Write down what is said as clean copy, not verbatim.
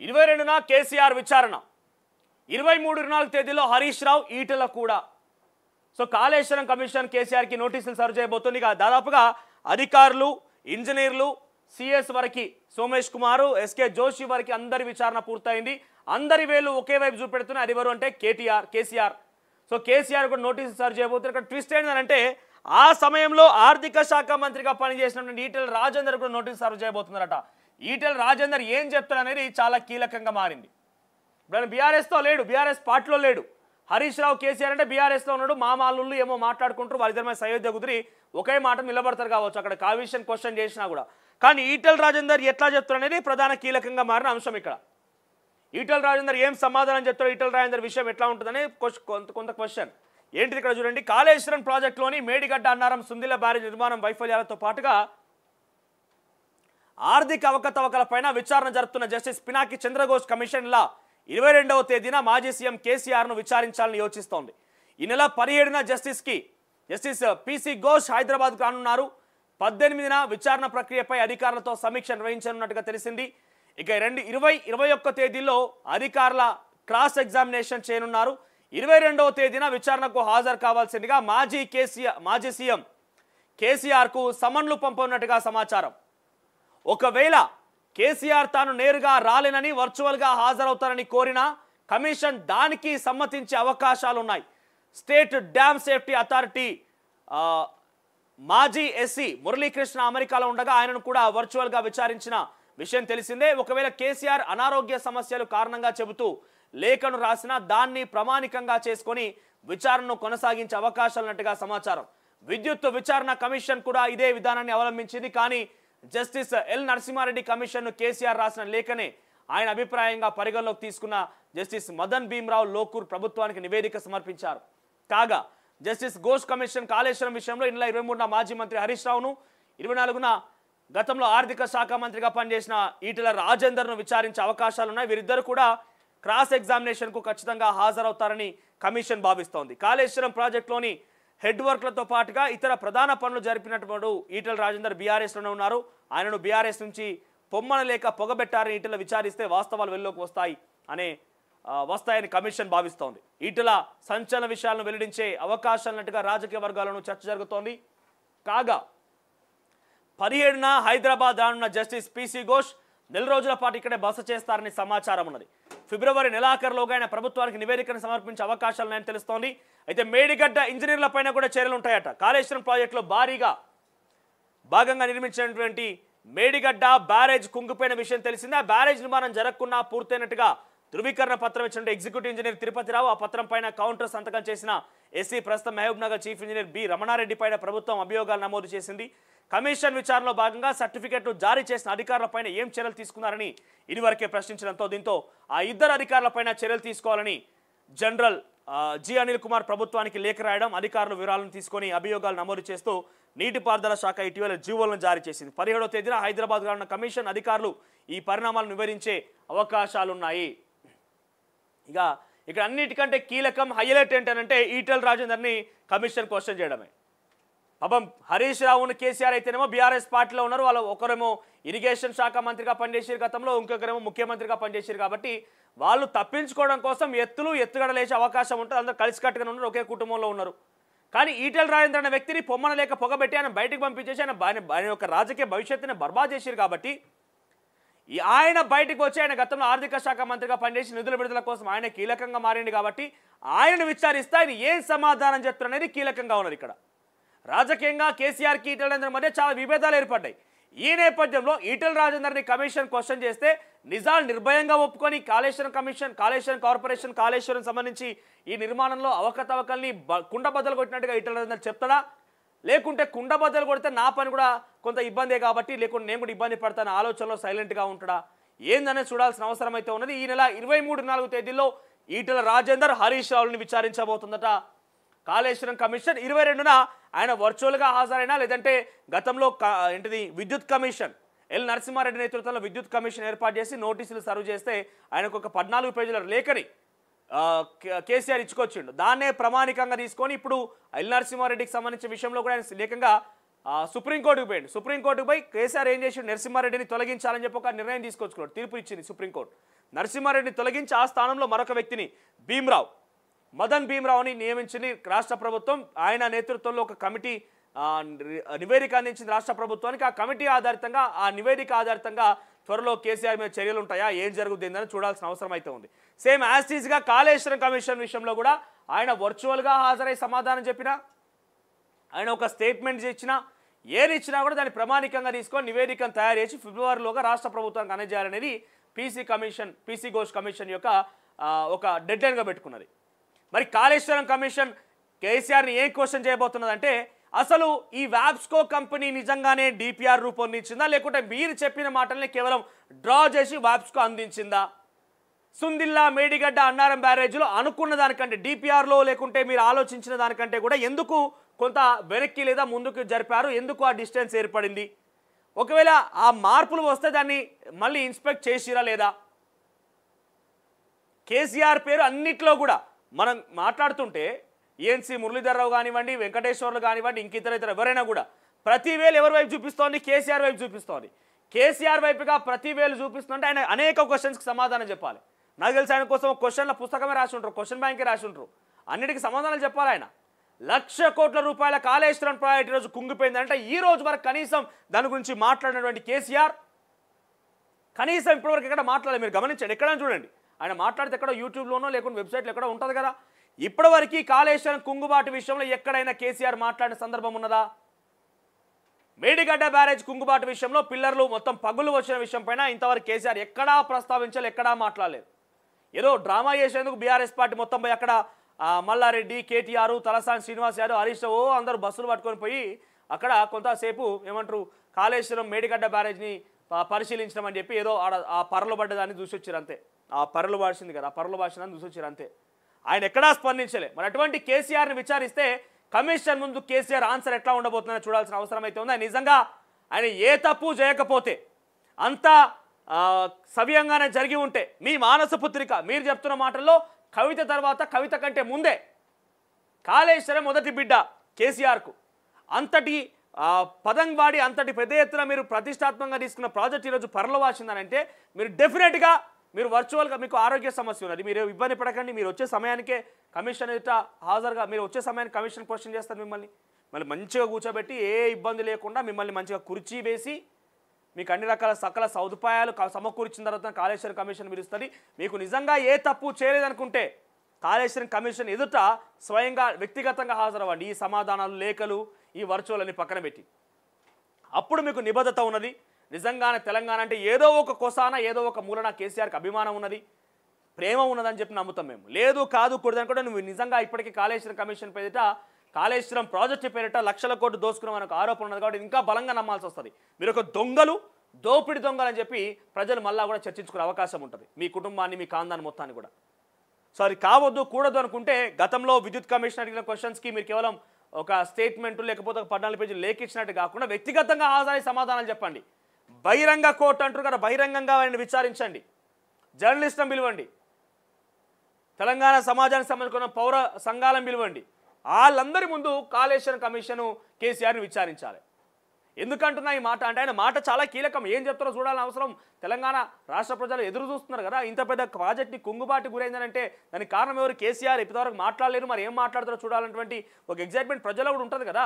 22న కేసీఆర్ విచారణ, 23-24 తేదీలో హరీష్ రావు ఈటెల కూడా. సో కాళేశ్వరం కమిషన్ కేసీఆర్కి నోటీసులు సర్వ్ చేయబోతుంది. దాదాపుగా అధికారులు, ఇంజనీర్లు, సిఎస్ వరకు సోమేష్ కుమారు, ఎస్కే జోషి వరకు అందరి విచారణ పూర్తయింది. అందరి వేలు ఒకే వైపు చూపెడుతున్నాయి. అది ఎవరు అంటే కేసీఆర్. సో కేసీఆర్ కూడా నోటీసులు సర్వ్ చేయబోతున్నారు. ఇక్కడ ట్విస్ట్ ఏంటంటే ఆ సమయంలో ఆర్థిక శాఖ మంత్రిగా పనిచేసినటువంటి ఈటెల రాజేందర్ కూడా నోటీసు సర్వ్ చేయబోతున్నారట. ఈటెల రాజేందర్ ఏం చెప్తారనేది చాలా కీలకంగా మారింది. ఇప్పుడు బీఆర్ఎస్తో లేడు, బీఆర్ఎస్ పార్టీలో లేడు. హరీష్ రావు కేసీఆర్ అంటే బీఆర్ఎస్లో ఉన్నాడు. మామాళ్ళు ఏమో మాట్లాడుకుంటారు, వాళ్ళిద్దరి మీద సయోధ్య కుదిరి ఒకే మాట నిలబడతారు కావచ్చు అక్కడ కావిషన్ క్వశ్చన్ చేసినా కూడా. కానీ ఈటెల రాజేందర్ ఎట్లా చెప్తారు అనేది ప్రధాన కీలకంగా మారిన అంశం. ఇక్కడ ఈటెల రాజేందర్ ఏం సమాధానం చెప్తారు, ఈటెల రాజేందర్ విషయం ఎట్లా ఉంటుందనే కొంత క్వశ్చన్ ఏంటిది. ఇక్కడ చూడండి, కాళేశ్వరం ప్రాజెక్టులోని మేడిగడ్డ అన్నారం సుందిల బ్యారేజ్ నిర్మాణం వైఫల్యాలతో పాటుగా ఆర్థిక అవకతవకలపైన విచారణ జరుపుతున్న జస్టిస్ పినాకి చంద్రఘోష్ కమిషన్ ఇలా 22వ తేదీన మాజీ సీఎం కేసీఆర్ను విచారించాలని యోచిస్తోంది. ఈ నెల 17న జస్టిస్ పిసి ఘోష్ హైదరాబాద్కు రానున్నారు. 18న విచారణ ప్రక్రియపై అధికారులతో సమీక్ష నిర్వహించనున్నట్టుగా తెలిసింది. ఇక 21 తేదీలో అధికారుల క్రాస్ ఎగ్జామినేషన్ చేయనున్నారు. 22వ తేదీన విచారణకు హాజరు కావాల్సిందిగా మాజీ సీఎం కేసీఆర్కు సమన్లు పంపనున్నట్టుగా సమాచారం. ఒకవేళ కేసీఆర్ తాను నేరుగా రాలేనని వర్చువల్గా హాజరవుతారని కోరిన కమిషన్ దానికి సమ్మతించే అవకాశాలున్నాయి. స్టేట్ డ్యామ్ సేఫ్టీ అథారిటీ మాజీ ఎస్సీ మురళీకృష్ణ అమెరికాలో ఉండగా ఆయనను కూడా వర్చువల్గా విచారించిన విషయం తెలిసిందే. ఒకవేళ కేసీఆర్ అనారోగ్య సమస్యలు కారణంగా చెబుతూ లేఖను రాసినా దాన్ని ప్రామాణికంగా చేసుకొని విచారణను కొనసాగించే అవకాశాలున్నట్టుగా సమాచారం. విద్యుత్ విచారణ కమిషన్ కూడా ఇదే విధానాన్ని అవలంబించింది. కానీ జస్టిస్ ఎల్ నరసింహారెడ్డి కమిషన్ను కేసీఆర్ రాసిన లేఖనే ఆయన అభిప్రాయంగా పరిగణలోకి తీసుకున్న జస్టిస్ మదన్ భీమరావు లోకూర్ ప్రభుత్వానికి నివేదిక సమర్పించారు. కాగా జస్టిస్ ఘోష్ కమిషన్ కాళేశ్వరం విషయంలో ఈ నెల 23న మాజీ మంత్రి హరీష్ రావును, 24న గతంలో ఆర్థిక శాఖ మంత్రిగా పనిచేసిన ఈటెల రాజేందర్ను విచారించే అవకాశాలున్నాయి. వీరిద్దరు కూడా క్రాస్ ఎగ్జామినేషన్కు ఖచ్చితంగా హాజరవుతారని కమిషన్ భావిస్తోంది. కాళేశ్వరం ప్రాజెక్టులోని హెడ్ వర్క్లతో పాటుగా ఇతర ప్రధాన పనులు జరిపినటువంటి ఈటెల రాజేందర్ బీఆర్ఎస్లోనే ఉన్నారు. ఆయనను బీఆర్ఎస్ నుంచి పొమ్మన లేక పొగబెట్టారని ఈటెల విచారిస్తే వాస్తవాలు వెలుగులోకి వస్తాయని కమిషన్ భావిస్తోంది. ఈటెల సంచలన విషయాలను వెల్లడించే అవకాశాలున్నట్టుగా రాజకీయ వర్గాలను చర్చ జరుగుతోంది. కాగా 17న హైదరాబాద్ రానున్న జస్టిస్ పిసి ఘోష్ నెల రోజుల పాటు ఇక్కడే బస చేస్తారని సమాచారం ఉన్నది. ఫిబ్రవరి నెలాఖరులోగా ఆయన ప్రభుత్వానికి నివేదికను సమర్పించే అవకాశాలున్నాయని తెలుస్తోంది. అయితే మేడిగడ్డ ఇంజనీర్లపైన కూడా చర్యలు ఉంటాయట. కాళేశ్వరం ప్రాజెక్టులో భాగంగా నిర్మించినటువంటి మేడిగడ్డ బ్యారేజ్ కుంగిపోయిన విషయం తెలిసిందే. ఆ బ్యారేజ్ నిర్మాణం జరగకుండా పూర్తయినట్టుగా ధృవీకరణ పత్రం ఇచ్చిన ఎగ్జిక్యూటివ్ ఇంజనీర్ తిరుపతిరావు, ఆ పత్రం పైన కౌంటర్ సంతకం చేసిన ఎస్సీ ప్రస్తుతం Mahabubnagar chief engineer B Ramana Reddy పైన ప్రభుత్వం అభియోగాలు నమోదు చేసింది. కమిషన్ విచారణలో భాగంగా సర్టిఫికెట్లు జారీ చేసిన అధికారులపైన ఏం చర్యలు తీసుకున్నారని ఇదివరకే ప్రశ్నించడంతో దీంతో ఆ ఇద్దరు అధికారులపైన చర్యలు తీసుకోవాలని జనరల్ జి అనిల్ కుమార్ ప్రభుత్వానికి లేఖ రాయడం, అధికారుల వివరాలను తీసుకొని అభియోగాలు నమోదు చేస్తూ నీటిపారుదల శాఖ ఇటీవల జీవోలను జారీ చేసింది. 17వ తేదీన హైదరాబాద్ రానున్న కమిషన్ అధికారులు ఈ పరిణామాలను వివరించే అవకాశాలున్నాయి. ఇక్కడ అన్నిటికంటే కీలకం హైలైట్ ఏంటంటే ఈటెల రాజేందర్ని కమిషన్ క్వశ్చన్ చేయడమే. పాపం హరీష్ రావును కేసీఆర్ అయితేనేమో బీఆర్ఎస్ పార్టీలో ఉన్నారు. వాళ్ళు ఒకరేమో ఇరిగేషన్ శాఖ మంత్రిగా పనిచేసారు గతంలో, ఇంకొకరేమో ముఖ్యమంత్రిగా పనిచేసారు. కాబట్టి వాళ్ళు తప్పించుకోవడం కోసం ఎత్తుగడలేసే అవకాశం ఉంటుంది. అందరూ కలిసికట్టుగా ఉన్నారు, ఒకే కుటుంబంలో ఉన్నారు. కానీ ఈటెల రాజేందర్ అనే వ్యక్తిని పొమ్మన లేక పొగబెట్టి ఆయన బయటకు పంపించేసి ఆయన యొక్క రాజకీయ భవిష్యత్తుని బర్బాద్ చేశారు. కాబట్టి ఆయన బయటకు వచ్చి ఆయన గతంలో ఆర్థిక శాఖ మంత్రిగా పనిచేసి నిధుల విడుదల కోసం ఆయన కీలకంగా మారింది. కాబట్టి ఆయనను విచారిస్తే ఆయన ఏం సమాధానం చెప్తారు అనేది కీలకంగా ఉన్నది. ఇక్కడ రాజకీయంగా కేసీఆర్కి ఈటెల రాజేందర్ మధ్య చాలా విభేదాలు ఏర్పడ్డాయి. ఈ నేపథ్యంలో ఈటెల రాజేందర్ని కమిషన్ క్వశ్చన్ చేస్తే నిజాలు నిర్భయంగా ఒప్పుకొని కాళేశ్వరం కార్పొరేషన్ కాళేశ్వరం సంబంధించి ఈ నిర్మాణంలో అవకతవకల్ని కుండబద్దలు కొట్టినట్టుగా ఈటెల రాజేందర్ చెప్తాడా, లేకుంటే కుండబద్దలు కొడితే నా పని కూడా కొంత ఇబ్బందే కాబట్టి లేకుంటే నేను కూడా ఇబ్బంది పడతాను ఆలోచనలో సైలెంట్గా ఉంటాడా ఏందనేది చూడాల్సిన అవసరం అయితే ఉన్నది. ఈ నెల 23-24 తేదీల్లో ఈటెల రాజేందర్ హరీష్ రావుని విచారించబోతుందట కాళేశ్వరం కమిషన్. 22న ఆయన వర్చువల్గా హాజరైనా లేదంటే గతంలో విద్యుత్ కమిషన్ ఎల్ నరసింహారెడ్డి నేతృత్వంలో విద్యుత్ కమిషన్ ఏర్పాటు చేసి నోటీసులు సర్వ్ చేస్తే ఆయనకు ఒక 14 పేజీల లేఖని కేసీఆర్ ఇచ్చుకొచ్చిండు. దాన్నే ప్రామాణికంగా తీసుకొని ఇప్పుడు ఎల్ నరసింహారెడ్డికి సంబంధించిన విషయంలో కూడా ఆయన లేఖంగా సుప్రీంకోర్టుకు పోయింది. సుప్రీంకోర్టుకు పోయి కేసీఆర్ ఏం చేసిండు, నరసింహారెడ్డిని తొలగించాలని చెప్పి ఒక నిర్ణయం తీసుకొచ్చుకున్నాడు, తీర్పు ఇచ్చింది సుప్రీంకోర్టు. నరసింహారెడ్డిని తొలగించి ఆ స్థానంలో మరొక వ్యక్తిని మదన్ భీమ్రావుని నియమించింది రాష్ట్ర ప్రభుత్వం. ఆయన నేతృత్వంలో ఒక కమిటీ నివేదిక అందించింది రాష్ట్ర ప్రభుత్వానికి. ఆ కమిటీ ఆధారితంగా, ఆ నివేదిక ఆధారితంగా త్వరలో కేసీఆర్ మీద చర్యలు ఉంటాయా, ఏం జరుగుతుందని చూడాల్సిన అవసరం అయితే ఉంది. సేమ్ యాస్టీస్గా కాళేశ్వరం కమిషన్ విషయంలో కూడా ఆయన వర్చువల్గా హాజరై సమాధానం చెప్పినా, ఆయన ఒక స్టేట్మెంట్ ఇచ్చినా, ఏది ఇచ్చినా కూడా దాన్ని ప్రామాణికంగా తీసుకొని నివేదికను తయారు చేసి ఫిబ్రవరిలోగా రాష్ట్ర ప్రభుత్వానికి అందజేయాలనేది పీసీ ఘోష్ కమిషన్ యొక్క ఒక డెడ్లైన్గా పెట్టుకున్నది. మరి కాళేశ్వరం కమిషన్ కేసీఆర్ని ఏం క్వశ్చన్ చేయబోతున్నదంటే, అసలు ఈ వ్యాప్స్కో కంపెనీ నిజంగానే డిపిఆర్ రూపొందించిందా, లేకుంటే మీరు చెప్పిన మాటల్ని కేవలం డ్రా చేసి వ్యాప్స్కో అందించిందా? సుందిల్లా, మేడిగడ్డ, అన్నారం బ్యారేజ్లో అనుకున్న దానికంటే డిపిఆర్లో లేకుంటే మీరు ఆలోచించిన దానికంటే కూడా ఎందుకు కొంత వెనక్కి లేదా ముందుకు జరిపారు, ఎందుకు ఆ డిస్టెన్స్ ఏర్పడింది? ఒకవేళ ఆ మార్పులు వస్తే దాన్ని మళ్ళీ ఇన్స్పెక్ట్ చేసిరా లేదా? కేసీఆర్ పేరు అన్నిట్లో కూడా మనం మాట్లాడుతుంటే ఏఎన్సీ మురళీధర్రావు కానివ్వండి, వెంకటేశ్వర్లు కానివ్వండి, ఇంక ఇతర ఎవరైనా కూడా ప్రతి వేలు ఎవరి వైపు చూపిస్తోంది? కేసీఆర్ వైపు చూపిస్తోంది. కేసీఆర్ వైపుగా ప్రతి వేలు చూపిస్తుంటే ఆయన అనేక క్వశ్చన్స్కి సమాధానం చెప్పాలి. నాకు తెలిసి ఆయన కోసం క్వశ్చన్ల పుస్తకమే రాసి ఉంటారు, క్వశ్చన్ బ్యాంకే రాసి ఉంటారు. అన్నిటికీ సమాధానాలు చెప్పాలి ఆయన. 1,00,000 కోట్ల రూపాయల కాళేశ్వరం ప్రాజెక్ట్ ఈరోజు కుంగిపోయిందంటే ఈ రోజు వరకు కనీసం దాని గురించి మాట్లాడినటువంటి కేసీఆర్ కనీసం ఇప్పటివరకు ఎక్కడ మాట్లాడాలి? మీరు గమనించండి, ఎక్కడైనా చూడండి. ఆయన మాట్లాడితే ఎక్కడో యూట్యూబ్లోనో లేకుంటే వెబ్సైట్లో ఎక్కడో ఉంటుంది కదా. ఇప్పటివరకు కాళేశ్వరం కుంగుబాటు విషయంలో ఎక్కడైనా కేసీఆర్ మాట్లాడిన సందర్భం ఉన్నదా? మేడిగడ్డ బ్యారేజ్ కుంగుబాటు విషయంలో పిల్లర్లు మొత్తం పగులు వచ్చిన విషయం పైన ఇంతవరకు కేసీఆర్ ఎక్కడా ప్రస్తావించాలి, ఎక్కడా మాట్లాడలేదు. ఏదో డ్రామా చేసేందుకు బీఆర్ఎస్ పార్టీ మొత్తం పోయి అక్కడ మల్లారెడ్డి, కేటీఆర్, తలసాని శ్రీనివాస్ యాదవ్, హరీష్ రావు అందరూ బస్సులు పట్టుకొని పోయి అక్కడ కొంతసేపు ఏమంటారు కాళేశ్వరం మేడిగడ్డ బ్యారేజ్ని పరిశీలించడం అని చెప్పి ఏదో ఆ పరలు పడ్డదాన్ని చూసి వచ్చారు అంతే. ఆ పరలు బాసింది కదా, ఆ పరలు బాసిందని చూసి వచ్చారు అంతే. ఆయన ఎక్కడా స్పందించలే. మరి అటువంటి కేసీఆర్ని విచారిస్తే కమిషన్ ముందు కేసీఆర్ ఆన్సర్ ఎట్లా ఉండబోతుందని చూడాల్సిన అవసరం అయితే ఉంది. నిజంగా ఆయన ఏ తప్పు చేయకపోతే, అంత సవ్యంగానే జరిగి ఉంటే, మీ మానస పుత్రిక మీరు చెప్తున్న మాటల్లో కవిత తర్వాత, కవిత కంటే ముందే కాళేశ్వరం మొదటి బిడ్డ కేసీఆర్కు అంతటి పదం వాడి అంతటి పెద్ద ఎత్తున మీరు ప్రతిష్టాత్మకంగా తీసుకున్న ప్రాజెక్ట్ ఈరోజు పరలవాసిందనంటే మీరు డెఫినెట్గా మీరు వర్చువల్గా మీకు ఆరోగ్య సమస్య ఉన్నది, మీరు ఇబ్బంది పడకండి. మీరు వచ్చే సమయానికే కమిషన్ ఎదుట హాజరుగా మీరు వచ్చే సమయానికి కమిషన్ క్వశ్చన్ చేస్తారు. మళ్ళీ మంచిగా కూర్చోబెట్టి ఏ ఇబ్బంది లేకుండా మిమ్మల్ని మంచిగా కుర్చీ వేసి మీకు అన్ని రకాల సకల సదుపాయాలు సమకూర్చిన తర్వాత కాళేశ్వరం కమిషన్ పిలుస్తుంది. మీకు నిజంగా ఏ తప్పు చేయలేదనుకుంటే కాళేశ్వరం కమిషన్ ఎదుట స్వయంగా వ్యక్తిగతంగా హాజరవ్వండి. ఈ సమాధానాలు, లేఖలు, ఈ వర్చువల్ అని పక్కన పెట్టి అప్పుడు మీకు నిబద్ధత ఉన్నది. నిజంగానే తెలంగాణ అంటే ఏదో ఒక కొసాన, ఏదో ఒక మూలన కేసీఆర్కి అభిమానం ఉన్నది, ప్రేమ ఉన్నదని చెప్పి నమ్ముతాం మేము. లేదు కాదు కూడదని కూడా నువ్వు నిజంగా ఇప్పటికీ కాళేశ్వరం కమిషన్ పేరిట, కాళేశ్వరం ప్రాజెక్టు పేరిట 1,00,000 కోట్లు దోసుకున్నాం ఒక ఆరోపణ ఉన్నది కాబట్టి ఇంకా బలంగా నమ్మాల్సి వస్తుంది. మీరు ఒక దోపిడి దొంగలు అని చెప్పి ప్రజలు మళ్ళా కూడా చర్చించుకునే అవకాశం ఉంటుంది, మీ కుటుంబాన్ని, మీ కాందాన్ని మొత్తాన్ని కూడా. సో అది కావద్దు, కూడదు అనుకుంటే గతంలో విద్యుత్ కమిషన్ అడిగిన క్వశ్చన్స్కి మీరు కేవలం ఒక స్టేట్మెంట్ లేకపోతే ఒక 14 పేజీలు లేఖ ఇచ్చినట్టు కాకుండా వ్యక్తిగతంగా హాజరై సమాధానాలు చెప్పండి. బహిరంగ కోర్టు అంటారు కదా, బహిరంగంగా ఆయన విచారించండి, జర్నలిస్టులను పిలవండి, తెలంగాణ సమాజానికి సంబంధించిన పౌర సంఘాలను పిలవండి. వాళ్ళందరి ముందు కాళేశ్వరం కమిషను కేసీఆర్ని విచారించాలి. ఎందుకంటున్నా ఈ మాట అంటే ఆయన మాట చాలా కీలకం. ఏం చెప్తారో చూడాలని అవసరం. తెలంగాణ రాష్ట్ర ప్రజలు ఎదురు చూస్తున్నారు కదా. ఇంత పెద్ద ప్రాజెక్ట్ని కుంగుబాటు గురైందనంటే దానికి కారణం ఎవరు? కేసీఆర్. ఇప్పటివరకు మాట్లాడలేరు, మరి ఏం మాట్లాడతారో చూడాలన్నటువంటి ఒక ఎగ్జైట్మెంట్ ప్రజల్లో కూడా ఉంటుంది కదా.